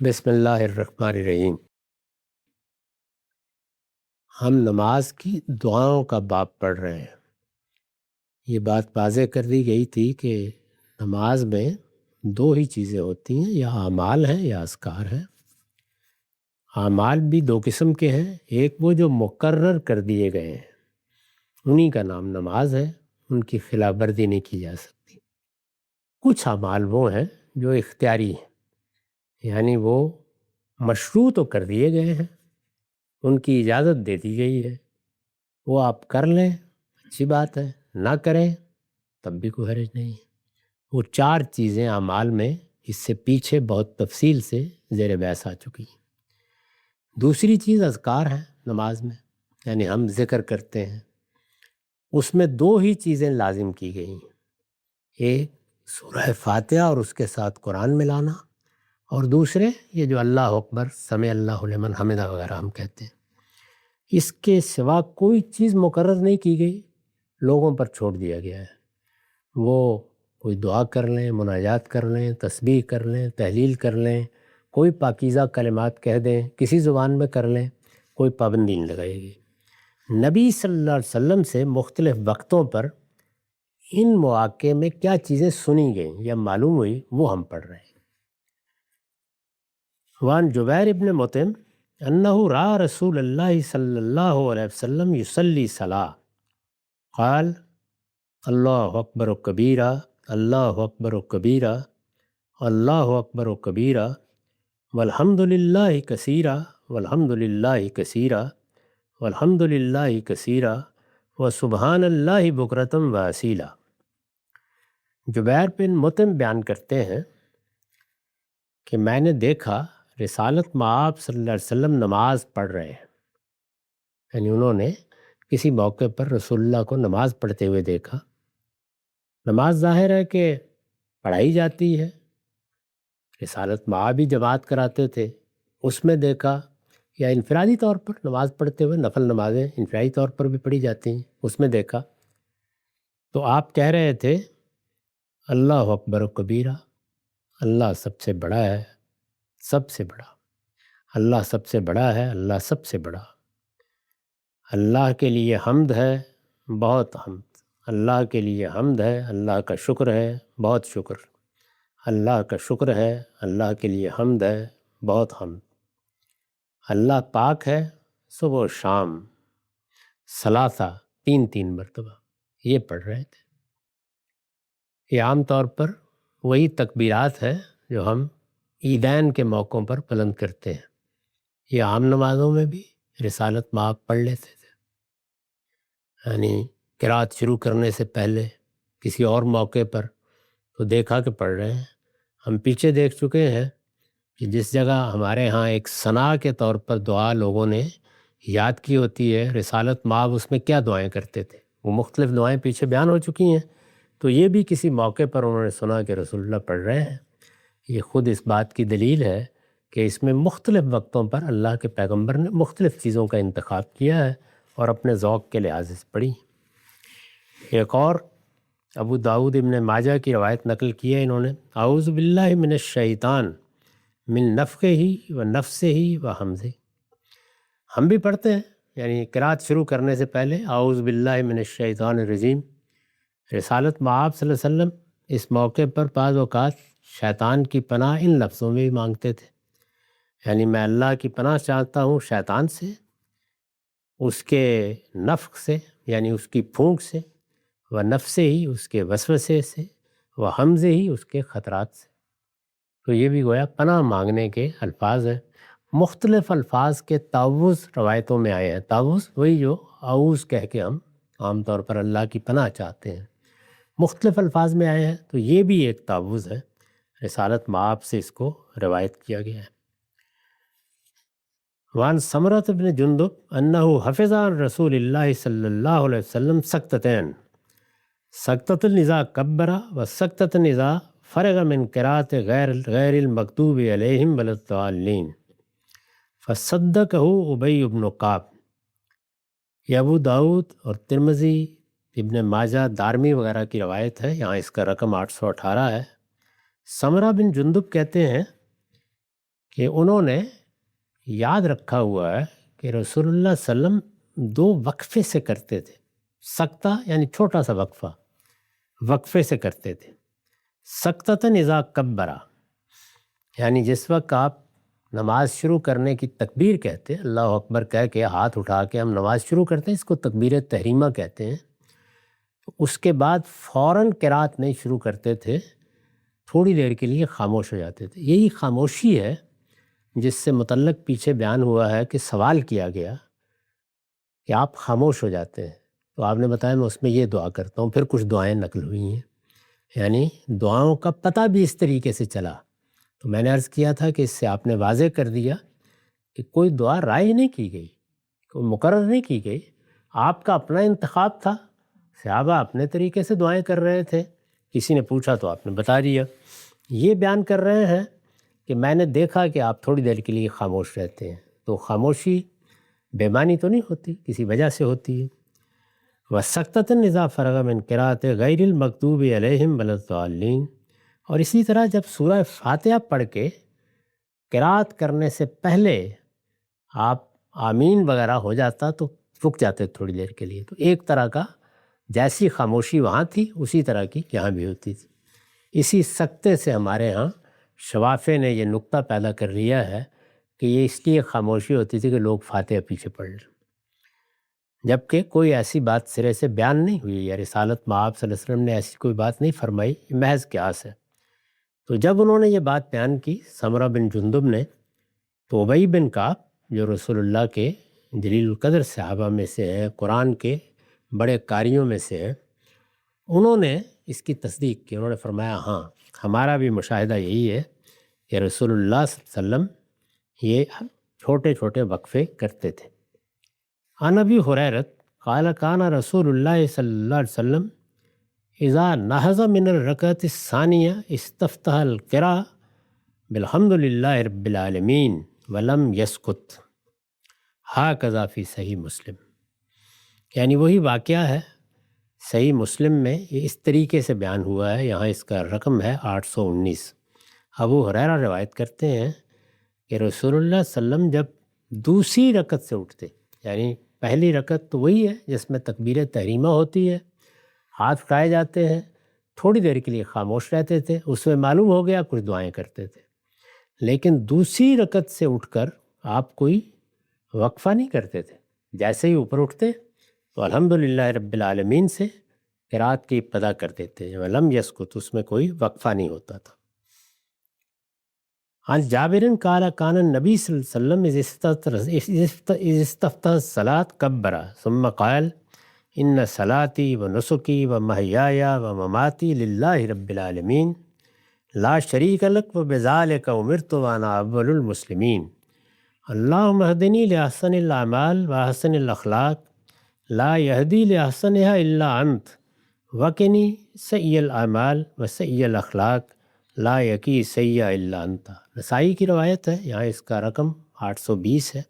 بسم اللہ الرحمن الرحیم۔ ہم نماز کی دعاؤں کا باب پڑھ رہے ہیں۔ یہ بات واضح کر دی گئی تھی کہ نماز میں دو ہی چیزیں ہوتی ہیں، یا اعمال ہیں یا اذکار ہیں۔ اعمال بھی دو قسم کے ہیں، ایک وہ جو مقرر کر دیے گئے ہیں، انہی کا نام نماز ہے، ان کی خلاف ورزی نہیں کی جا سکتی۔ کچھ اعمال وہ ہیں جو اختیاری ہیں، یعنی وہ مشروع تو کر دیے گئے ہیں، ان کی اجازت دے دی گئی ہے، وہ آپ کر لیں اچھی بات ہے، نہ کریں تب بھی کوئی حرج نہیں ہے۔ وہ چار چیزیں اعمال میں اس سے پیچھے بہت تفصیل سے زیر بحث آ چکی ہیں۔ دوسری چیز اذکار ہے نماز میں، یعنی ہم ذکر کرتے ہیں، اس میں دو ہی چیزیں لازم کی گئی ہیں، ایک سورہ فاتحہ اور اس کے ساتھ قرآن ملانا، اور دوسرے یہ جو اللہ اکبر، سمع اللہ لمن حمدہ وغیرہ ہم کہتے ہیں۔ اس کے سوا کوئی چیز مقرر نہیں کی گئی، لوگوں پر چھوڑ دیا گیا ہے۔ وہ کوئی دعا کر لیں، مناجات کر لیں، تسبیح کر لیں، تحلیل کر لیں، کوئی پاکیزہ کلمات کہہ دیں، کسی زبان میں کر لیں، کوئی پابندی نہیں لگائے گی۔ نبی صلی اللہ علیہ وسلم سے مختلف وقتوں پر ان مواقع میں کیا چیزیں سنی گئیں یا معلوم ہوئی، وہ ہم پڑھ رہے ہیں۔ وان جبیر ابن مطعم انہ رأى رسول اللہ صلی اللہ علیہ وسلم یصلی صلاۃ قال اللہ اکبر و کبیرہ اللہ اکبر و کبیرہ اللہ اکبر و کبیرہ والحمد للہ کثیرہ والحمد للہ کثیرہ والحمد للہ کثیرہ وسبحان اللہ بکرۃ واصیلا۔ جبیر بن مطعم بیان کرتے ہیں کہ میں نے دیکھا رسالت مآب صلی اللہ علیہ وسلم نماز پڑھ رہے ہیں، یعنی انہوں نے کسی موقع پر رسول اللہ کو نماز پڑھتے ہوئے دیکھا۔ نماز ظاہر ہے کہ پڑھائی جاتی ہے، رسالت مآب بھی جماعت کراتے تھے، اس میں دیکھا، یا انفرادی طور پر نماز پڑھتے ہوئے نفل نمازیں انفرادی طور پر بھی پڑھی جاتی ہیں، اس میں دیکھا تو آپ کہہ رہے تھے اللہ اکبر و کبیرہ، اللہ سب سے بڑا ہے، سب سے بڑا، اللہ سب سے بڑا ہے، اللہ سب سے بڑا، اللہ کے لیے حمد ہے، بہت حمد، اللہ کے لیے حمد ہے، اللہ کا شکر ہے، بہت شکر، اللہ کا شکر ہے، اللہ کے لیے حمد ہے، بہت حمد، اللہ پاک ہے صبح و شام، ثلاثہ، تین تین مرتبہ یہ پڑھ رہے تھے۔ یہ عام طور پر وہی تکبیرات ہے جو ہم عیدین کے موقعوں پر بلند کرتے ہیں، یہ عام نمازوں میں بھی رسالت مآب پڑھ لیتے تھے، یعنی قرات شروع کرنے سے پہلے کسی اور موقع پر تو دیکھا کہ پڑھ رہے ہیں۔ ہم پیچھے دیکھ چکے ہیں کہ جس جگہ ہمارے ہاں ایک ثنا کے طور پر دعا لوگوں نے یاد کی ہوتی ہے، رسالت مآب اس میں کیا دعائیں کرتے تھے، وہ مختلف دعائیں پیچھے بیان ہو چکی ہیں، تو یہ بھی کسی موقع پر انہوں نے سنا کہ رسول اللہ پڑھ رہے ہیں۔ یہ خود اس بات کی دلیل ہے کہ اس میں مختلف وقتوں پر اللہ کے پیغمبر نے مختلف چیزوں کا انتخاب کیا ہے اور اپنے ذوق کے لحاظ سے پڑھی۔ ایک اور ابو داؤد ابن ماجہ کی روایت نقل کی ہے انہوں نے، اعوذ باللہ من الشیطان من نفخہ و نفثہ و حمزہ۔ ہم بھی پڑھتے ہیں، یعنی قرات شروع کرنے سے پہلے اعوذ باللہ من الشیطان الرجیم۔ رسالت مآب صلی اللہ علیہ وسلم اس موقع پر بعض اوقات شیطان کی پناہ ان لفظوں میں بھی مانگتے تھے، یعنی میں اللہ کی پناہ چاہتا ہوں شیطان سے، اس کے نفخ سے یعنی اس کی پھونک سے، و نفس ہی اس کے وسوسے سے، و حمزے ہی اس کے خطرات سے۔ تو یہ بھی گویا پناہ مانگنے کے الفاظ ہیں۔ مختلف الفاظ کے تعوذ روایتوں میں آئے ہیں، تعوذ وہی جو اعوذ کہہ کے ہم عام طور پر اللہ کی پناہ چاہتے ہیں، مختلف الفاظ میں آئے ہیں، تو یہ بھی ایک تعوذ ہے، رسالت مآب سے اس کو روایت کیا گیا ہے۔ وان سمرۃ بن جندب انہ حفظ عن رسول اللہ صلی اللہ علیہ وسلم سکتتین، سکتۃ اذا کبر و سکتۃ اذا فرغ من قراءۃ غیر المکتوب علیہم ولا الضالین فصدقہ ابی بن کعب۔ یہ ابو داؤد اور ترمذی، ابن ماجہ، دارمی وغیرہ کی روایت ہے، یہاں اس کا رقم 818 ہے۔ سمرہ بن جندب کہتے ہیں کہ انہوں نے یاد رکھا ہوا ہے کہ رسول اللہ صلی اللہ علیہ وسلم 2 وقفے سے کرتے تھے. سکتہ یعنی چھوٹا سا وقفہ، وقفے سے کرتے تھے. سکتتاً اذا کبرا، یعنی جس وقت آپ نماز شروع کرنے کی تکبیر کہتے ہیں، اللہ اکبر کہہ کے ہاتھ اٹھا کے ہم نماز شروع کرتے ہیں، اس کو تکبیر تحریمہ کہتے ہیں. تو اس کے بعد فوراً قرات نہیں شروع کرتے تھے، تھوڑی دیر کے لیے خاموش ہو جاتے تھے. یہی خاموشی ہے جس سے متعلق پیچھے بیان ہوا ہے کہ سوال کیا گیا کہ آپ خاموش ہو جاتے ہیں، تو آپ نے بتایا میں اس میں یہ دعا کرتا ہوں. پھر کچھ دعائیں نقل ہوئی ہیں، یعنی دعاؤں کا پتہ بھی اس طریقے سے چلا. تو میں نے عرض کیا تھا کہ اس سے آپ نے واضح کر دیا کہ کوئی دعا رائے نہیں کی گئی، کوئی مقرر نہیں کی گئی، آپ کا اپنا انتخاب تھا. صحابہ اپنے طریقے سے دعائیں کر رہے تھے، کسی نے پوچھا تو آپ نے بتا دیا. یہ بیان کر رہے ہیں کہ میں نے دیکھا کہ آپ تھوڑی دیر کے لیے خاموش رہتے ہیں. تو خاموشی بے معنی تو نہیں ہوتی، کسی وجہ سے ہوتی ہے. وَسَكْتَةً إِذَا فَرَغَ مِنْ قِرَاءَتِ غَيْرِ الْمَغْضُوبِ عَلَيْهِمْ وَلَا الضَّالِّينَ. اور اسی طرح جب سورہ فاتحہ پڑھ کے قرات کرنے سے پہلے آپ آمین وغیرہ ہو جاتا تو رک جاتے تھوڑی دیر کے لیے. تو ایک طرح کا جیسی خاموشی وہاں تھی اسی طرح کی یہاں بھی ہوتی تھی. اسی سکتے سے ہمارے ہاں شوافے نے یہ نقطہ پیدا کر لیا ہے کہ یہ اس لیے خاموشی ہوتی تھی کہ لوگ فاتحہ پیچھے پڑھ لیں، جبکہ کوئی ایسی بات سرے سے بیان نہیں ہوئی، یا رسالت مآب صلی اللہ علیہ وسلم نے ایسی کوئی بات نہیں فرمائی، یہ محض قیاس ہے. تو جب انہوں نے یہ بات بیان کی سمرہ بن جندب نے، تو ابی بن کعب جو رسول اللہ کے جلیل القدر صحابہ میں سے ہیں، قرآن کے بڑے قاریوں میں سے ہیں، انہوں نے اس کی تصدیق کی. انہوں نے فرمایا ہاں ہمارا بھی مشاہدہ یہی ہے کہ رسول اللہ صلی اللہ علیہ وسلم یہ چھوٹے چھوٹے وقفے کرتے تھے. عن ابی ہریرہ قال کان رسول اللہ صلی اللہ علیہ وسلم اذا نہض من الرکعۃ الثانیہ استفتح القراء بالحمد للہ رب العالمین ولم یسکت ہاکذا فی صحیح مسلم. یعنی وہی واقعہ ہے صحیح مسلم میں، یہ اس طریقے سے بیان ہوا ہے. یہاں اس کا رقم ہے 819. ابو ہریرہ روایت کرتے ہیں کہ رسول اللہ صلی اللہ علیہ وسلم جب دوسری رکعت سے اٹھتے، یعنی پہلی رکعت تو وہی ہے جس میں تکبیر تحریمہ ہوتی ہے، ہاتھ اٹھائے جاتے ہیں، تھوڑی دیر کے لیے خاموش رہتے تھے، اس میں معلوم ہو گیا کچھ دعائیں کرتے تھے. لیکن دوسری رکعت سے اٹھ کر آپ کوئی وقفہ نہیں کرتے تھے، جیسے ہی اوپر اٹھتے تو الحمدللہ رب العالمین سے قرات کی ابتدا کر دیتے، ولم یسکت، اس میں کوئی وقفہ نہیں ہوتا تھا. عن جابر قال کان النبی صلی اللہ علیہ وسلم اذ استفتح الصلاۃ کبر ثم قال ان صلاتی و نسکی و محیایا و مماتی للہ رب العالمین لا شریک لک و بذالک امرت وانا اول المسلمین اللہم اہدنی لاحسن الاعمال و احسن الاخلاق لا یہدی لاحسنها الا انت وقنی سیئ الاعمال و سیئ الاخلاق لا یقی سیئ الا انت. نسائی کی روایت ہے، یہاں اس کا رقم 820 ہے.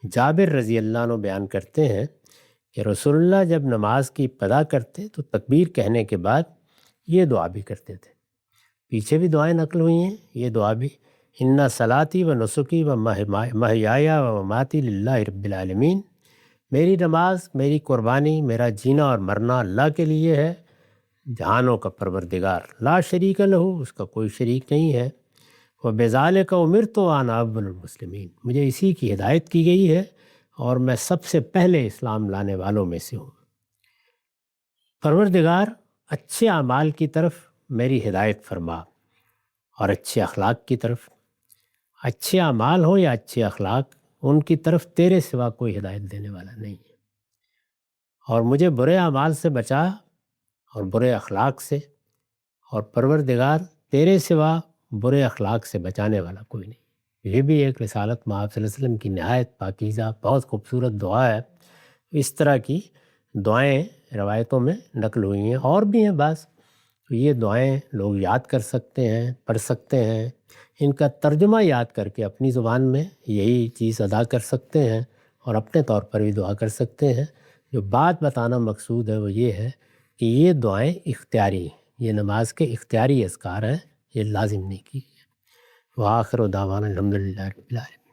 جابر رضی اللہ عنہ بیان کرتے ہیں کہ رسول اللہ جب نماز کی ابتدا کرتے تو تکبیر کہنے کے بعد یہ دعا بھی کرتے تھے. پیچھے بھی دعائیں نقل ہوئی ہیں، یہ دعا بھی ان صلاتی و نسکی و محیایا و مماتی للہ رب العالمین، میری نماز، میری قربانی، میرا جینا اور مرنا اللہ کے لیے ہے، جہانوں کا پروردگار، لا شریک لہو، اس کا کوئی شریک نہیں ہے، و بذالک امرت وانا اول المسلمین، مجھے اسی کی ہدایت کی گئی ہے اور میں سب سے پہلے اسلام لانے والوں میں سے ہوں. پروردگار اچھے اعمال کی طرف میری ہدایت فرما اور اچھے اخلاق کی طرف. اچھے اعمال ہو یا اچھے اخلاق، ان کی طرف تیرے سوا کوئی ہدایت دینے والا نہیں ہے، اور مجھے برے اعمال سے بچا اور برے اخلاق سے، اور پروردگار تیرے سوا برے اخلاق سے بچانے والا کوئی نہیں. یہ بھی ایک رسالت مآب صلی اللہ علیہ وسلم کی نہایت پاکیزہ بہت خوبصورت دعا ہے. اس طرح کی دعائیں روایتوں میں نقل ہوئی ہیں، اور بھی ہیں بعض. تو یہ دعائیں لوگ یاد کر سکتے ہیں، پڑھ سکتے ہیں، ان کا ترجمہ یاد کر کے اپنی زبان میں یہی چیز ادا کر سکتے ہیں، اور اپنے طور پر بھی دعا کر سکتے ہیں. جو بات بتانا مقصود ہے وہ یہ ہے کہ یہ دعائیں اختیاری ہیں، یہ نماز کے اختیاری اذکار ہیں، یہ لازم نہیں کی. وآخر دعوانا الحمد للہ رب العالمین.